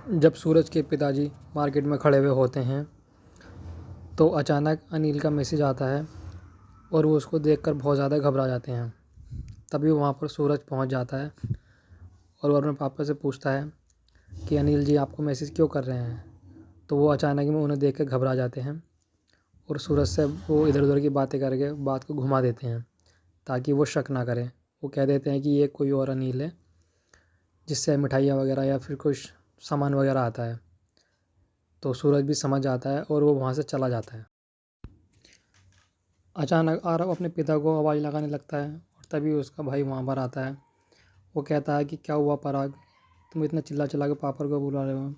जब सूरज के पिताजी मार्केट में खड़े हुए होते हैं तो अचानक अनिल का मैसेज आता है और वो उसको देखकर बहुत ज़्यादा घबरा जाते हैं। तभी वहाँ पर सूरज पहुँच जाता है और वो अपने पापा से पूछता है कि अनिल जी आपको मैसेज क्यों कर रहे हैं। तो वो अचानक में उन्हें देख कर घबरा जाते हैं और सूरज से वो इधर उधर की बातें करके बात को घुमा देते हैं ताकि वो शक ना करें। वो कह देते हैं कि ये कोई और अनिल है जिससे मिठाइयाँ वगैरह या फिर कुछ सामान वगैरह आता है। तो सूरज भी समझ जाता है और वो वहाँ से चला जाता है। अचानक आरव अपने पिता को आवाज़ लगाने लगता है और तभी उसका भाई वहाँ पर आता है। वो कहता है कि क्या हुआ पराग, तुम इतना चिल्ला चिल्ला के पापा को बुला रहे हो।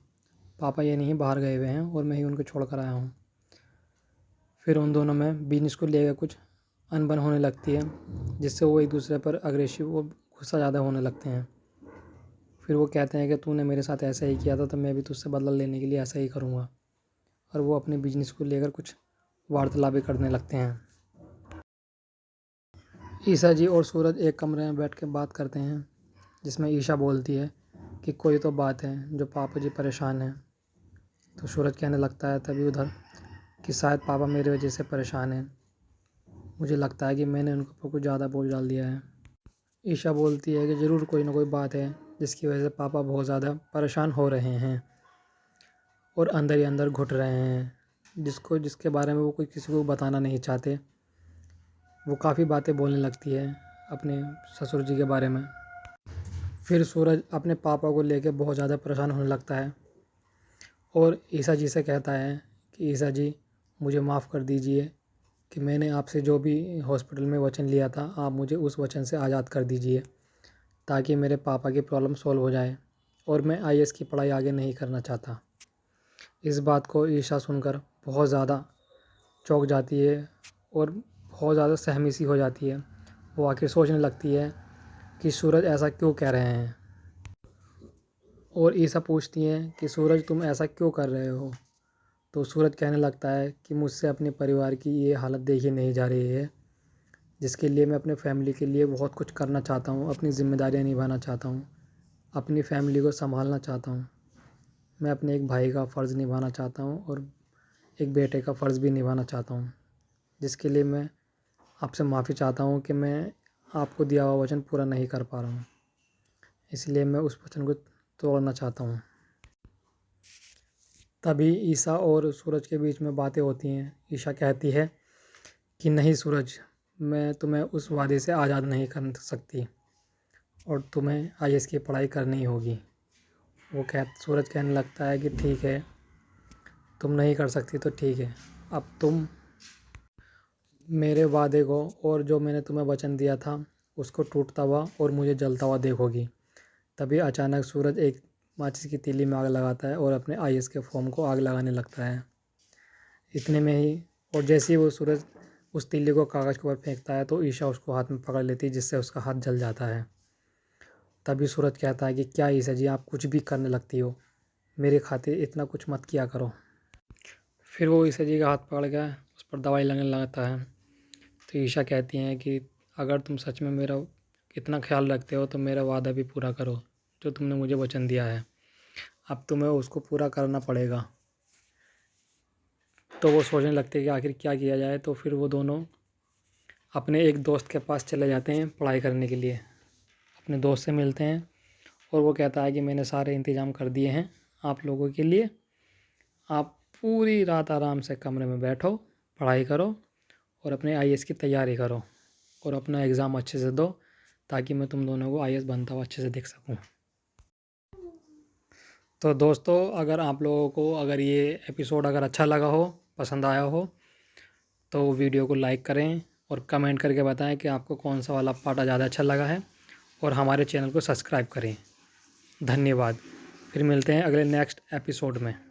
पापा ये नहीं बाहर गए हुए हैं और मैं ही उनको छोड़ कर आया हूँ। फिर उन दोनों में बिजनेस को लेकर कुछ अनबन होने लगती है जिससे वो एक दूसरे पर अग्रेसिव और गुस्सा ज़्यादा होने लगते हैं। फिर वो कहते हैं कि तूने मेरे साथ ऐसा ही किया था तो मैं भी तुझसे बदला लेने के लिए ऐसा ही करूँगा। और वो अपने बिजनेस को लेकर कुछ वार्तालापें करने लगते हैं। ईशा जी और सूरज एक कमरे में बैठ के बात करते हैं जिसमें ईशा बोलती है कि कोई तो बात है जो पापा जी परेशान हैं। तो सूरज कहने लगता है तभी उधर कि शायद पापा मेरी वजह से परेशान हैं। मुझे लगता है कि मैंने उनके ऊपर कुछ ज़्यादा बोझ डाल दिया है। ईशा बोलती है कि ज़रूर कोई ना कोई बात है जिसकी वजह से पापा बहुत ज़्यादा परेशान हो रहे हैं और अंदर ही अंदर घुट रहे हैं जिसके बारे में वो कोई किसी को बताना नहीं चाहते। वो काफ़ी बातें बोलने लगती है अपने ससुर जी के बारे में। फिर सूरज अपने पापा को लेकर बहुत ज़्यादा परेशान होने लगता है और ईशा जी से कहता है कि ईशा जी मुझे माफ़ कर दीजिए कि मैंने आपसे जो भी हॉस्पिटल में वचन लिया था आप मुझे उस वचन से आज़ाद कर दीजिए ताकि मेरे पापा की प्रॉब्लम सॉल्व हो जाए और मैं आईएएस की पढ़ाई आगे नहीं करना चाहता। इस बात को ईशा सुनकर बहुत ज़्यादा चौंक जाती है और बहुत ज़्यादा सहमी सी हो जाती है। वो आखिर सोचने लगती है कि सूरज ऐसा क्यों कह रहे हैं और ईशा पूछती है कि सूरज तुम ऐसा क्यों कर रहे हो। तो सूरज कहने लगता है कि मुझसे अपने परिवार की ये हालत देखी नहीं जा रही है जिसके लिए मैं अपने फैमिली के लिए बहुत कुछ करना चाहता हूँ, अपनी ज़िम्मेदारियाँ निभाना चाहता हूँ, अपनी फैमिली को संभालना चाहता हूँ। मैं अपने एक भाई का फ़र्ज़ निभाना चाहता हूँ और एक बेटे का फ़र्ज़ भी निभाना चाहता हूँ जिसके लिए मैं आपसे माफ़ी चाहता हूँ कि मैं आपको दिया हुआ वचन पूरा नहीं कर पा रहा हूँ, इसलिए मैं उस वचन को तोड़ना चाहता हूँ। तभी ईशा और सूरज के बीच में बातें होती हैं। ईशा कहती है कि नहीं सूरज, मैं तुम्हें उस वादे से आज़ाद नहीं कर सकती और तुम्हें आईएएस की पढ़ाई करनी ही होगी। सूरज कहने लगता है कि ठीक है, तुम नहीं कर सकती तो ठीक है, अब तुम मेरे वादे को और जो मैंने तुम्हें वचन दिया था उसको टूटता हुआ और मुझे जलता हुआ देखोगी। तभी अचानक सूरज एक माचिस की तीली में आग लगाता है और अपने आईएएस के फॉर्म को आग लगाने लगता है। इतने में ही और जैसे ही वो सूरज उस तीली को कागज़ के ऊपर फेंकता है तो ईशा उसको हाथ में पकड़ लेती है जिससे उसका हाथ जल जाता है। तभी सूरज कहता है कि क्या ईशा जी आप कुछ भी करने लगती हो, मेरे खातिर इतना कुछ मत किया करो। फिर वो ईशा जी का हाथ पकड़ के उस पर दवाई लगने लगता है। तो ईशा कहती हैं कि अगर तुम सच में मेरा इतना ख्याल रखते हो तो मेरा वादा भी पूरा करो जो तुमने मुझे वचन दिया है, अब तुम्हें उसको पूरा करना पड़ेगा। तो वो सोचने लगते हैं कि आखिर क्या किया जाए। तो फिर वो दोनों अपने एक दोस्त के पास चले जाते हैं पढ़ाई करने के लिए। अपने दोस्त से मिलते हैं और वो कहता है कि मैंने सारे इंतज़ाम कर दिए हैं आप लोगों के लिए, आप पूरी रात आराम से कमरे में बैठो, पढ़ाई करो और अपने आईएएस की तैयारी करो और अपना एग्ज़ाम अच्छे से दो ताकि मैं तुम दोनों को आईएएस बनता हुआ अच्छे से देख सकूं। तो दोस्तों अगर आप लोगों को अगर ये एपिसोड अगर अच्छा लगा हो, पसंद आया हो, तो वीडियो को लाइक करें और कमेंट करके बताएं कि आपको कौन सा वाला पार्ट ज़्यादा अच्छा लगा है और हमारे चैनल को सब्सक्राइब करें। धन्यवाद। फिर मिलते हैं अगले नेक्स्ट एपिसोड में।